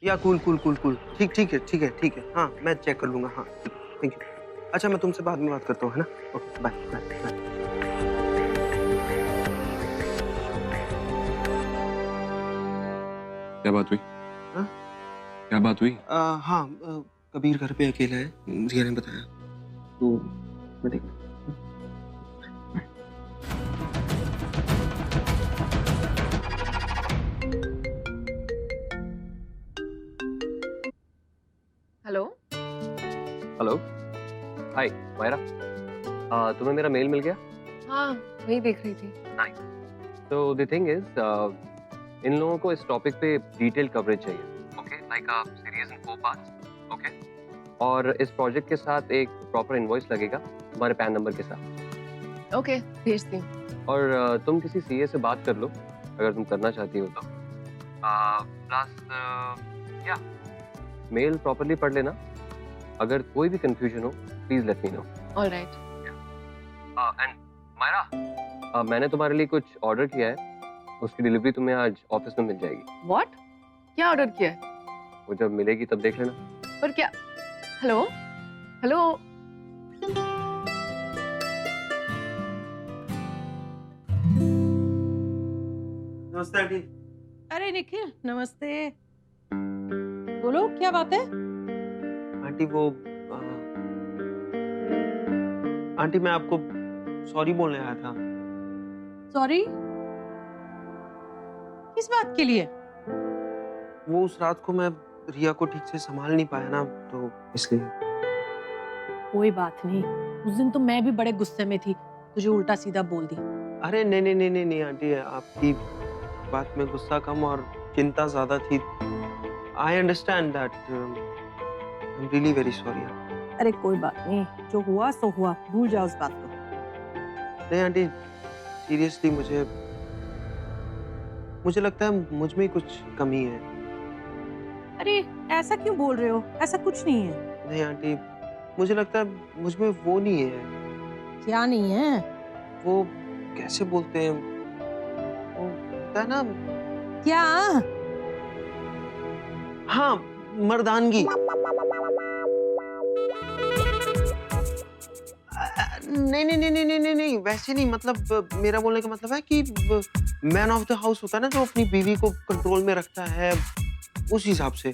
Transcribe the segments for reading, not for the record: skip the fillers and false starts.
या cool cool cool cool, ठीक ठीक है ठीक है ठीक है, हाँ मैं चेक कर लूंगा, हाँ थैंक यू। अच्छा मैं तुमसे बाद में बात करता हूँ, है ना? Okay bye bye bye. क्या बात हुई? हाँ क्या बात हुई? हाँ कबीर घर पे अकेला है, रिया ने बताया, तो मैं देख। हेलो। हेलो। हाय मायरा। तुम्हें मेरा मेल मिल गया? हाँ, वही देख रही थी। तो द थिंग इज इन लोगों को इस टॉपिक पे डिटेल कवरेज चाहिए। Okay, like a series in 4 parts. Okay, और इस प्रोजेक्ट के साथ एक प्रॉपर इनवॉइस लगेगा तुम्हारे पैन नंबर के साथ। ओके, भेजती हूँ। और तुम किसी सीए से बात कर लो अगर तुम करना चाहती हो तो। प्लस या मेल प्रॉपरली पढ़ लेना। अगर कोई भी कंफ्यूजन हो please let me know. Alright. And Myra, मैंने तुम्हारे लिए कुछ ऑर्डर किया है, उसकी डिलीवरी तुम्हें आज ऑफिस में मिल जाएगी। व्हाट? क्या ऑर्डर किया है? वो जब मिलेगी तब देख लेना। पर क्या? हेलो? हेलो? नमस्ते आंटी। अरे निखिल, नमस्ते। बोलो क्या बात है? आंटी वो आंटी मैं आपको सॉरी बोलने आया था। सॉरी? किस बात के लिए? वो उस रात को मैं रिया को ठीक से संभाल नहीं पाया ना, तो इसलिए। कोई बात नहीं, उस दिन तो मैं भी बड़े गुस्से में थी, तुझे उल्टा सीधा बोल दी। अरे नहीं नहीं नहीं नहीं नहीं आंटी, आपकी बात में गुस्सा कम और चिंता ज्यादा थी। I understand that, I am really very sorry. अरे कोई बात नहीं, जो हुआ सो हुआ, भूल जाओ उस बात को। नहीं आंटी, सीरियसली मुझे लगता है मुझ में कुछ कमी है। अरे ऐसा क्यों बोल रहे हो? ऐसा कुछ नहीं है। नहीं आंटी, मुझे लगता है मुझ में वो नहीं है। क्या नहीं है? वो कैसे बोलते हैं, वो होता है ना। क्या? हाँ, मर्दानगी। नहीं नहीं नहीं नहीं नहीं नहीं नहीं, वैसे नहीं, मतलब मेरा बोलने का मतलब है कि मैन ऑफ द हाउस होता है ना, जो अपनी बीवी को कंट्रोल में रखता है, उस हिसाब से।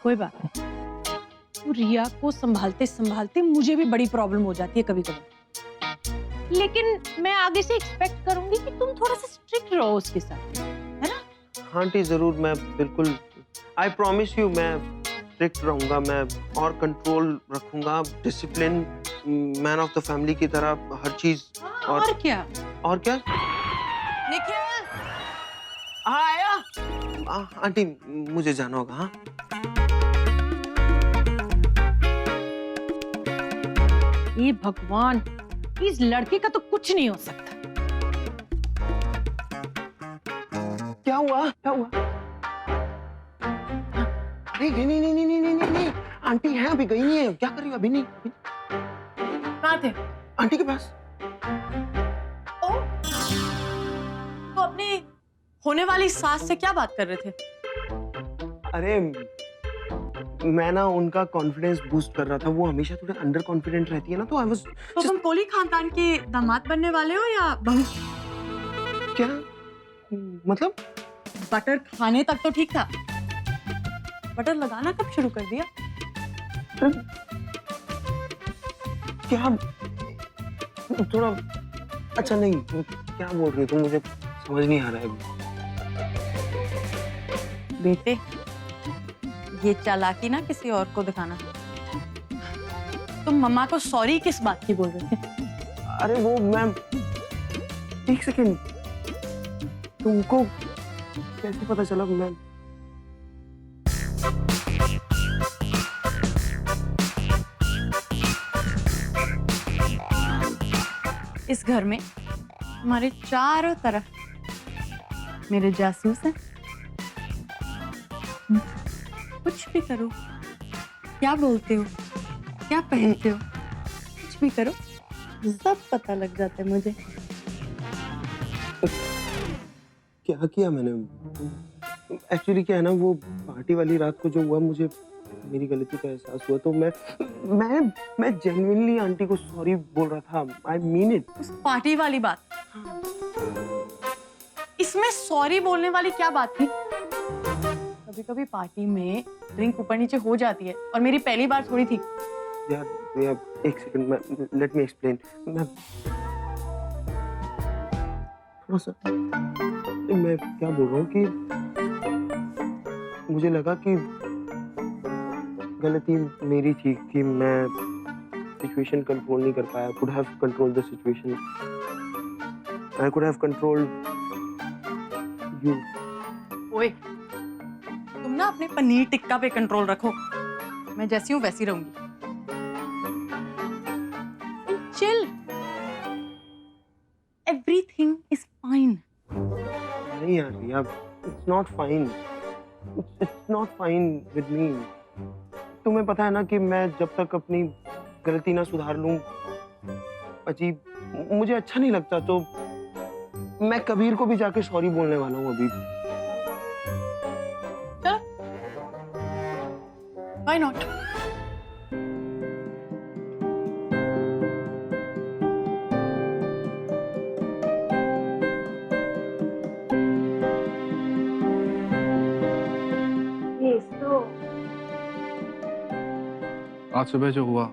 कोई बात नहीं, तू रिया को संभालते संभालते मुझे भी बड़ी प्रॉब्लम हो जाती है कभी कभी, लेकिन मैं आगे से एक्सपेक्ट करूंगी कि तुम थोड़ा सा स्ट्रिक्ट रहो उसके साथ, है ना? हाँ आंटी जरूर, मैं बिल्कुल, आई प्रॉमिस यू, मैं स्ट्रिक्ट रहूंगा, मैं और कंट्रोल रखूंगा, discipline, man of the family की तरह हर चीज। और क्या? और क्या? निखिल! हाँ आया। आंटी मुझे जाना होगा। हाँ ये भगवान, इस लड़के का तो कुछ नहीं हो सकता। क्या हुआ, क्या हुआ? अरे नहीं नहीं नहीं नहीं नहीं नहीं नहीं, आंटी है, अभी गई नहीं है। क्या कर रही हो? अभी नहीं, कहाँ थे? आंटी के पास। ओ, तो अपनी होने वाली सास से क्या बात कर रहे थे? अरे मैं ना उनका कॉन्फिडेंस बूस्ट कर रहा था, वो हमेशा थोड़े अंडर कॉन्फिडेंट रहती है ना, तो आई वाज। तो तुम कोहली खानदान के दामाद बनने वाले हो या बहू? क्या मतलब? बटर खाने तक तो ठीक था, बटर लगाना कब शुरू कर दिया? क्या थोड़ा अच्छा नहीं, क्या बोल रही हो तुम? मुझे समझ नहीं आ रहा है। बेटे, ये चालाकी ना किसी और को दिखाना। तुम मम्मा को सॉरी किस बात की बोल रहे थे? अरे वो मैम, एक सेकेंड, तुमको कैसे पता चला मैम? इस घर में हमारे चारों तरफ मेरे जासूस हैं। कुछ भी करो, क्या बोलते हो, क्या पहनते हो, कुछ भी करो, सब पता लग जाता है मुझे। क्या किया मैंने? एक्चुअली क्या है ना, वो पार्टी वाली रात को जो हुआ, मुझे मेरी गलती का एहसास हुआ, तो मैं जेन्युइनली आंटी को सॉरी बोल रहा था। I mean it. उस पार्टी वाली बात, इसमें सॉरी बोलने वाली क्या बात थी? कभी कभी पार्टी में ड्रिंक ऊपर नीचे हो जाती है और मेरी पहली बार थोड़ी थी। यार एक सेकंड, लेट मी एक्सप्लेन। मैं थोड़ा सा, मैं क्या बोल रहा हूँ कि मुझे लगा कि गलती मेरी थी कि मैं सिचुएशन कंट्रोल नहीं कर पाया। Could have control the situation. I could have control you. ओए, तुम ना अपने पनीर टिक्का पे कंट्रोल रखो। मैं जैसी हूँ वैसी रहूंगी। Chill, everything is fine. नहीं यार Riya, it's not fine. It's not fine with me. तुम्हें पता है ना कि मैं जब तक अपनी गलती ना सुधार लूं, अजीब, मुझे अच्छा नहीं लगता। तो मैं कबीर को भी जाके सॉरी बोलने वाला हूँ अभी। चलो, व्हाई नॉट? आज सुबह जो हुआ,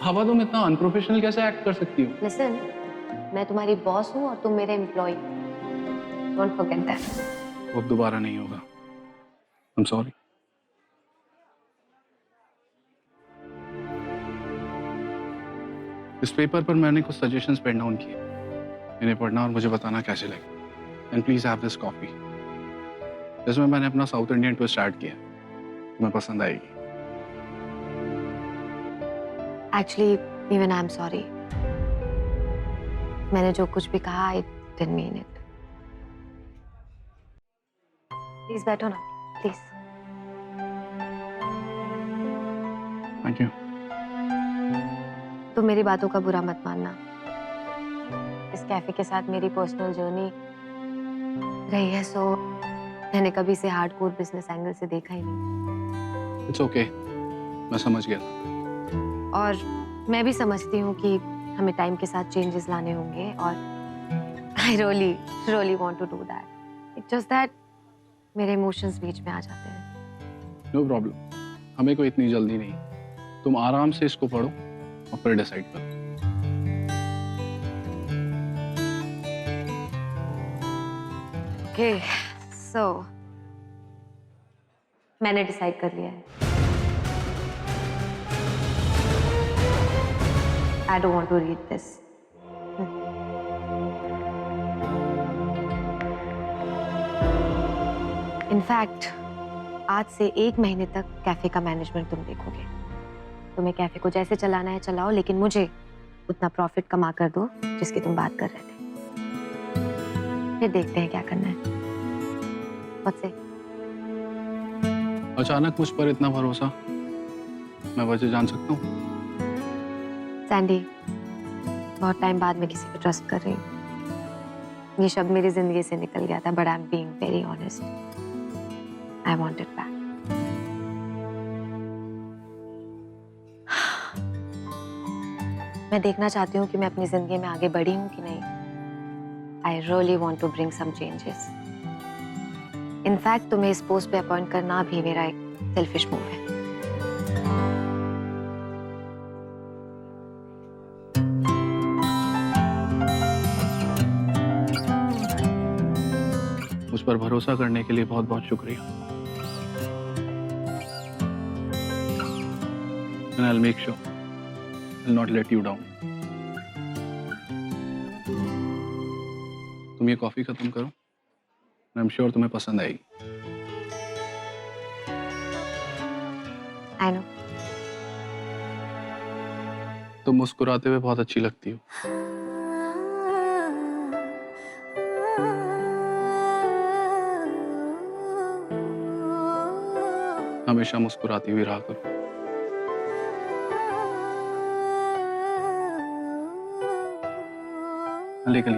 हवा, तुम इतना अनप्रोफेशनल कैसे एक्ट कर सकती हो? लिसन, मैं तुम्हारी बॉस हूँ और तुम मेरे एम्प्लॉय। Don't forget that. वो दोबारा नहीं होगा। I am sorry. इस पेपर पर मैंने कुछ सजेशंस पेन डाउन किए। इन्हें पढ़ना और मुझे बताना कैसे लगे। And please have this coffee. इसमें मैंने अपना साउथ इंडियन ट्विस्ट ऐड किया। तुम्हें पसंद आएगी। Actually even I am sorry. मैंने जो कुछ भी कहा, I didn't mean it. Please बैठो ना, प्लीज। Thank you. तुम मेरी बातों का बुरा मत मानना। इस कैफे के साथ मेरी पर्सनल जर्नी रही है, सो मैंने कभी इसे हार्डकोर बिजनेस एंगल से देखा ही नहीं। इट्स ओके, मैं समझ गया। और मैं भी समझती हूँ कि हमें टाइम के साथ चेंजेस लाने होंगे, और I really want to do that. It's just that मेरे इमोशंस बीच में आ जाते हैं। नो प्रॉब्लम, हमें कोई इतनी जल्दी नहीं। तुम आराम से इसको पढ़ो और फिर डिसाइड करो। ओके, सो मैंने डिसाइड कर लिया है। I don't want to read this. In fact आज से 1 महीने तक कैफे का मैनेजमेंट तुम देखोगे। तुम्हें कैफे को जैसे चलाना है चलाओ, लेकिन मुझे उतना प्रॉफिट कमा कर दो जिसकी तुम बात कर रहे थे। फिर देखते हैं क्या करना है। What's it? अचानक मुझ पर इतना भरोसा, मैं वजह जान सकता हूँ? सैंडी, बहुत टाइम बाद मैं किसी को ट्रस्ट कर रही हूँ। ये शब्द मेरी जिंदगी से निकल गया था, but I am being very honest. I want it back. मैं देखना चाहती हूँ कि मैं अपनी जिंदगी में आगे बढ़ी हूँ कि नहीं। I really want to bring some changes. In fact तुम्हें इस पोस्ट पे अपॉइंट करना भी मेरा एक सेल्फिश मूव है। मुझ पर भरोसा करने के लिए बहुत बहुत शुक्रिया। And I'll make sure I'll not let you down. तुम ये कॉफी खत्म करो। I'm sure तुम्हें पसंद आएगी। I know. तुम मुस्कुराते हुए बहुत अच्छी लगती हो। हमेशा मुस्कुराती हुई रहा करो। लेकिन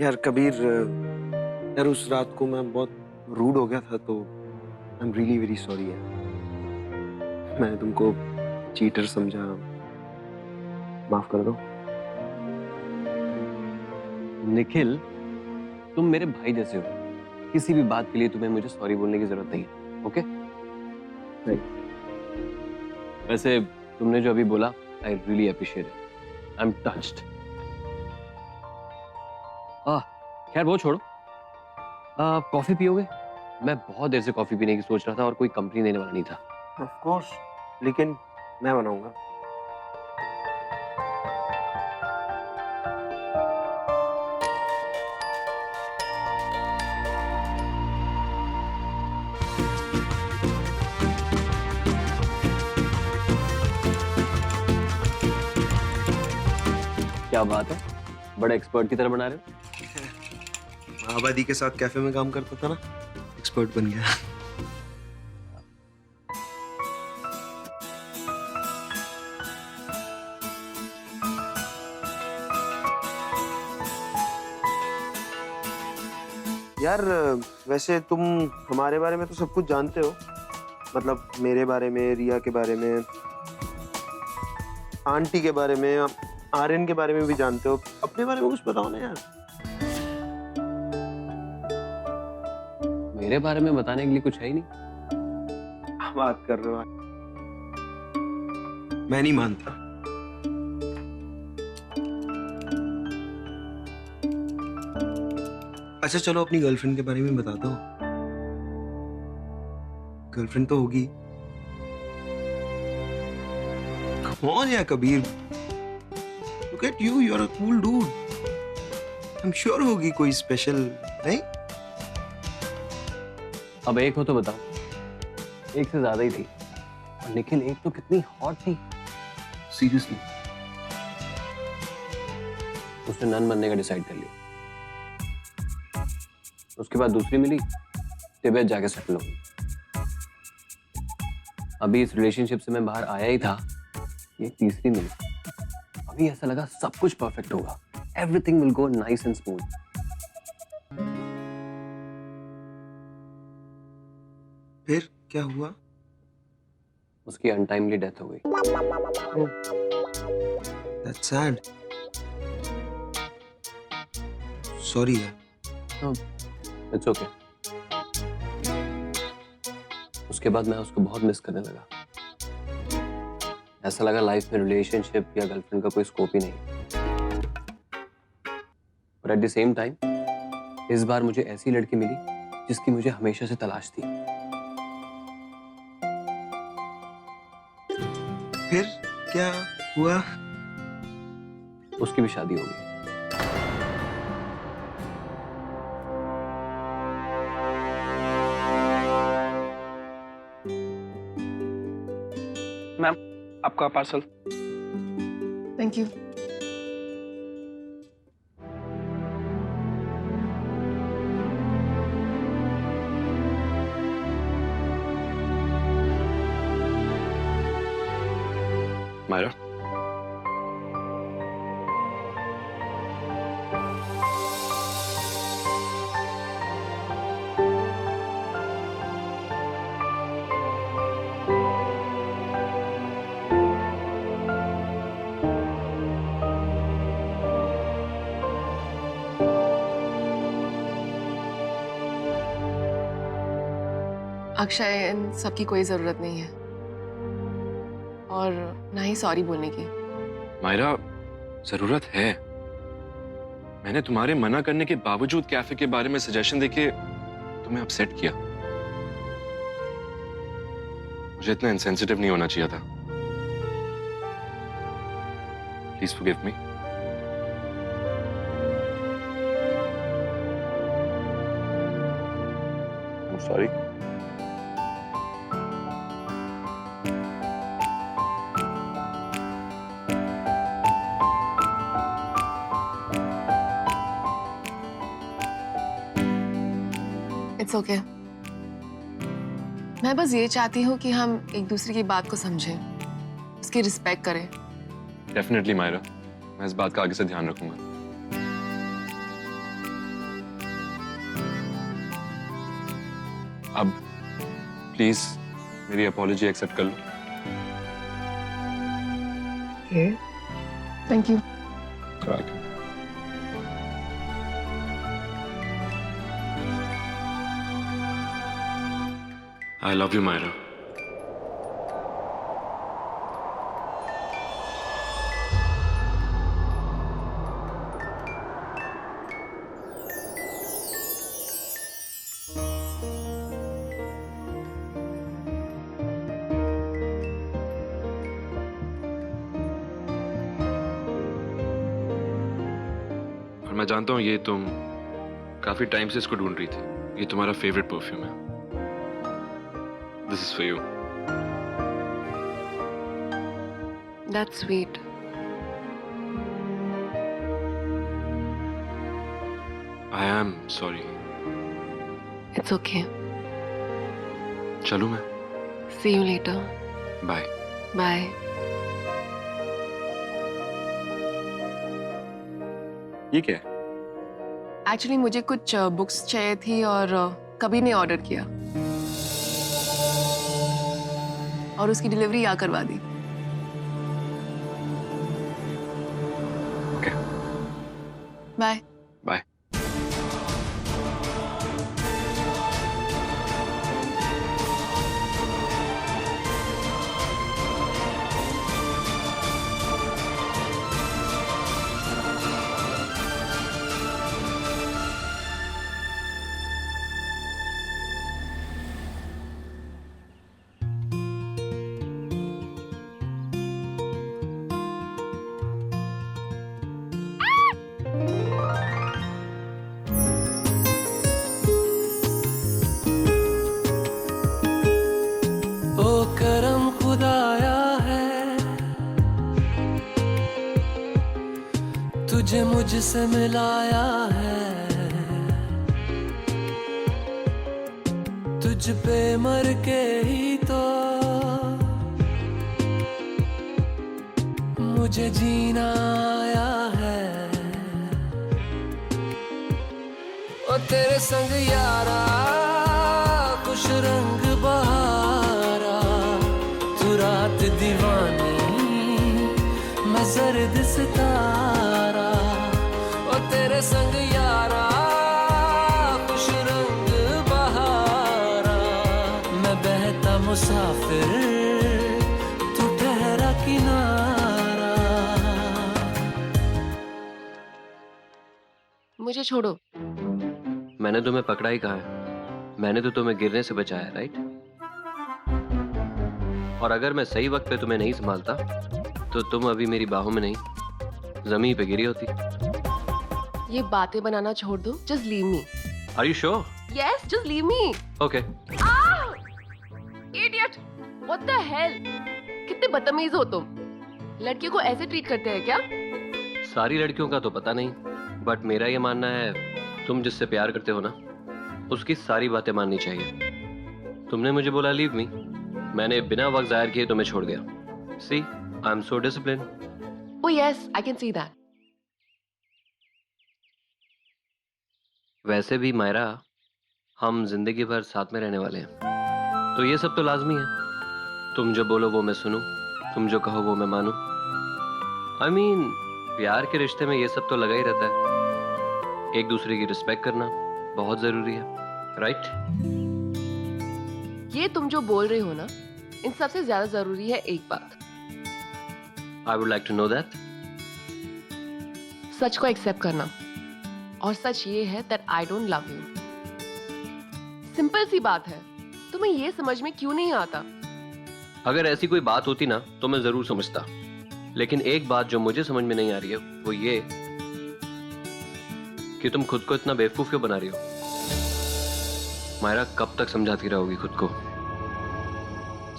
यार कबीर, यार उस रात को मैं बहुत रूड हो गया था, तो I am really very sorry यार। मैंने तुमको चीटर समझा, माफ कर दो। निखिल, तुम मेरे भाई जैसे हो, किसी भी बात के लिए तुम्हें मुझे सॉरी बोलने की जरूरत नहीं है, ओके? नहीं। वैसे तुमने जो अभी बोला, I really appreciate it. I am touched. खैर वो छोड़ो, कॉफी पियोगे? मैं बहुत देर से कॉफी पीने की सोच रहा था और कोई कंपनी देने वाला नहीं था। ऑफ कोर्स, लेकिन मैं बनाऊंगा। क्या बात है, बड़े एक्सपर्ट की तरह बना रहे हो। आबादी के साथ कैफे में काम करता था ना, एक्सपर्ट बन गया। यार वैसे तुम हमारे बारे में तो सब कुछ जानते हो, मतलब मेरे बारे में, रिया के बारे में, आंटी के बारे में, आर्यन के बारे में भी जानते हो। अपने बारे में कुछ बताओ ना यार। मेरे बारे में बताने के लिए कुछ है ही नहीं। बात कर रहे हो, मैं नहीं मानता। अच्छा चलो अपनी गर्लफ्रेंड के बारे में बता दो। गर्लफ्रेंड तो होगी। कौन है Kabir? Look at you, you're a cool dude. I'm sure होगी कोई स्पेशल, नहीं? अब एक हो तो बताओ। एक से ज्यादा ही थी। और निखिल, एक तो कितनी हॉट थी, सीरियसली। उसने नन बनने का डिसाइड कर लिया। उसके बाद दूसरी मिली, तिब्बत जाके सेटल हो गई। अभी इस रिलेशनशिप से मैं बाहर आया ही था, ये तीसरी मिली। अभी ऐसा लगा सब कुछ परफेक्ट होगा, everything will go nice and smooth. फिर क्या हुआ? उसकी अनटाइमली डेथ हो गई। That's sad. Sorry यार। It's okay. उसके बाद मैं उसको बहुत मिस करने लगा। ऐसा लगा लाइफ में रिलेशनशिप या गर्लफ्रेंड का कोई स्कोप ही नहीं। और एट द सेम टाइम इस बार मुझे ऐसी लड़की मिली जिसकी मुझे हमेशा से तलाश थी। फिर क्या हुआ? उसकी भी शादी हो गई। मैम, आपका parcel. Thank you. Myra, Akshay, इन सबकी कोई जरूरत नहीं है, और ना ही सॉरी बोलने की। मायरा, जरूरत है। मैंने तुम्हारे मना करने के बावजूद कैफे के बारे में सजेशन देके तुम्हें अपसेट किया। मुझे इतना इनसेंसिटिव नहीं होना चाहिए था। Please forgive me. I am sorry. It's okay. मैं बस ये चाहती हूँ कि हम एक दूसरे की बात को समझें, उसकी रिस्पेक्ट करें। डेफिनेटली मायरा, मैं इस बात का आगे से ध्यान रखूंगा। अब प्लीज मेरी अपॉलॉजी एक्सेप्ट कर लो। Thank you. I love you, Myra. और मैं जानता हूँ ये तुम काफी टाइम से इसको ढूंढ रही थी। ये तुम्हारा फेवरेट परफ्यूम है। This is for you. That's sweet. I am sorry. It's okay. चलूं मैं? See you later. Bye. Bye. ये क्या है? एक्चुअली मुझे कुछ बुक्स चाहिए थी और कभी ने ऑर्डर किया और उसकी डिलीवरी यहाँ करवा दी। Okay. बाय। Bye. तुझे मुझसे मिलाया है, तुझ पे मर के ही तो मुझे जीना आया है। ओ तेरे संग यारा कुछ रंग बहारा, तू रात दीवानी मैं जर्द सितारा। ओ तेरे संग यारा कुछ रंग बहारा, मैं बहता मुसाफिर तू ठहरा किनारा। मुझे छोड़ो। मैंने तुम्हें पकड़ा ही कहा है, मैंने तो तुम्हें गिरने से बचाया, राइट? और अगर मैं सही वक्त पे तुम्हें नहीं संभालता तो तुम अभी मेरी बाहों में नहीं, जमीन पे गिरी होती। ये बातें बनाना छोड़ दो। Just leave me. Are you sure? Yes, just leave me. Okay. Idiot, what the hell, कितने बदतमीज हो तुम। लड़कियों को ऐसे ट्रीट करते हैं क्या? सारी लड़कियों का तो पता नहीं, बट मेरा ये मानना है तुम जिससे प्यार करते हो ना, उसकी सारी बातें माननी चाहिए। तुमने मुझे बोला लीव मी, मैंने बिना वक्त जाहिर किए तुम्हें छोड़ गया। See, I am so discipline. Oh yes, I can see that. वैसे भी मायरा, हम जिंदगी भर साथ में रहने वाले हैं, तो ये सब तो लाजमी है। तुम जो बोलो वो मैं सुनूं, तुम जो कहो वो मैं मानूं। I mean, प्यार के रिश्ते में ये सब तो लगा ही रहता है। एक दूसरे की रिस्पेक्ट करना बहुत जरूरी है, राइट? ये तुम जो बोल रहे हो ना, इन सबसे ज्यादा जरूरी है एक बात। I would like to know that. सच को एक्सेप्ट करना, और सच ये है that I don't love you. Simple सी बात है, तुम्हें ये समझ में क्यों नहीं आता? अगर ऐसी कोई बात होती ना तो मैं जरूर समझता, लेकिन एक बात जो मुझे समझ में नहीं आ रही है वो ये कि तुम खुद को इतना बेवकूफ क्यों बना रही हो। मायरा, कब तक समझाती रहोगी खुद को?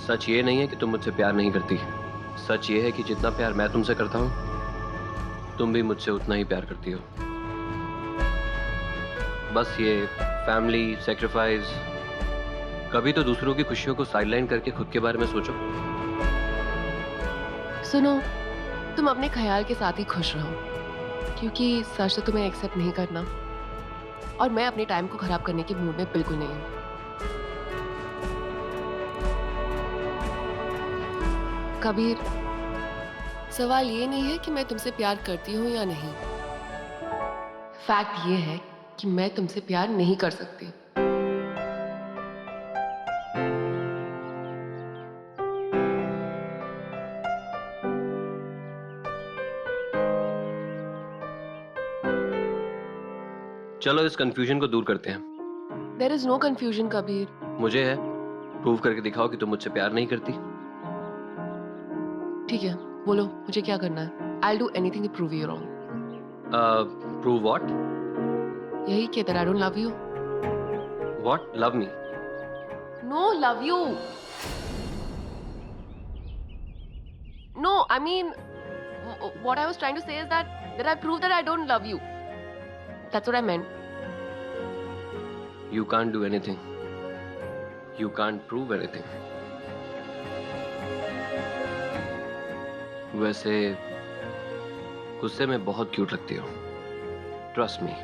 सच ये नहीं है कि तुम मुझसे प्यार नहीं करती, सच ये है कि जितना प्यार मैं तुमसे करता हूं तुम भी मुझसे उतना ही प्यार करती हो। बस ये फैमिली सैक्रिफाइस, कभी तो दूसरों की खुशियों को साइडलाइन करके खुद के बारे में सोचो। सुनो, तुम अपने ख्याल के साथ ही खुश रहो, क्योंकि सच तो तुम्हें एक्सेप्ट नहीं करना, और मैं अपने टाइम को खराब करने के मूड में बिल्कुल नहीं हूँ। कबीर, सवाल ये नहीं है कि मैं तुमसे प्यार करती हूँ या नहीं। फैक्ट ये है कि मैं तुमसे प्यार नहीं कर सकती। चलो इस कंफ्यूजन को दूर करते हैं। There is no confusion Kabir. मुझे है, प्रूव करके दिखाओ कि तुम मुझसे प्यार नहीं करती। ठीक है, बोलो मुझे क्या करना है। I do anything to prove you wrong. Prove what? यही कि that I don't love you. What? Love me? No, love you. No, I mean what I was trying to say is that I prove that I don't love you. That's what I meant. You can't do anything. You can't prove anything. वैसे गुस्से में बहुत cute लगती हो। Trust me.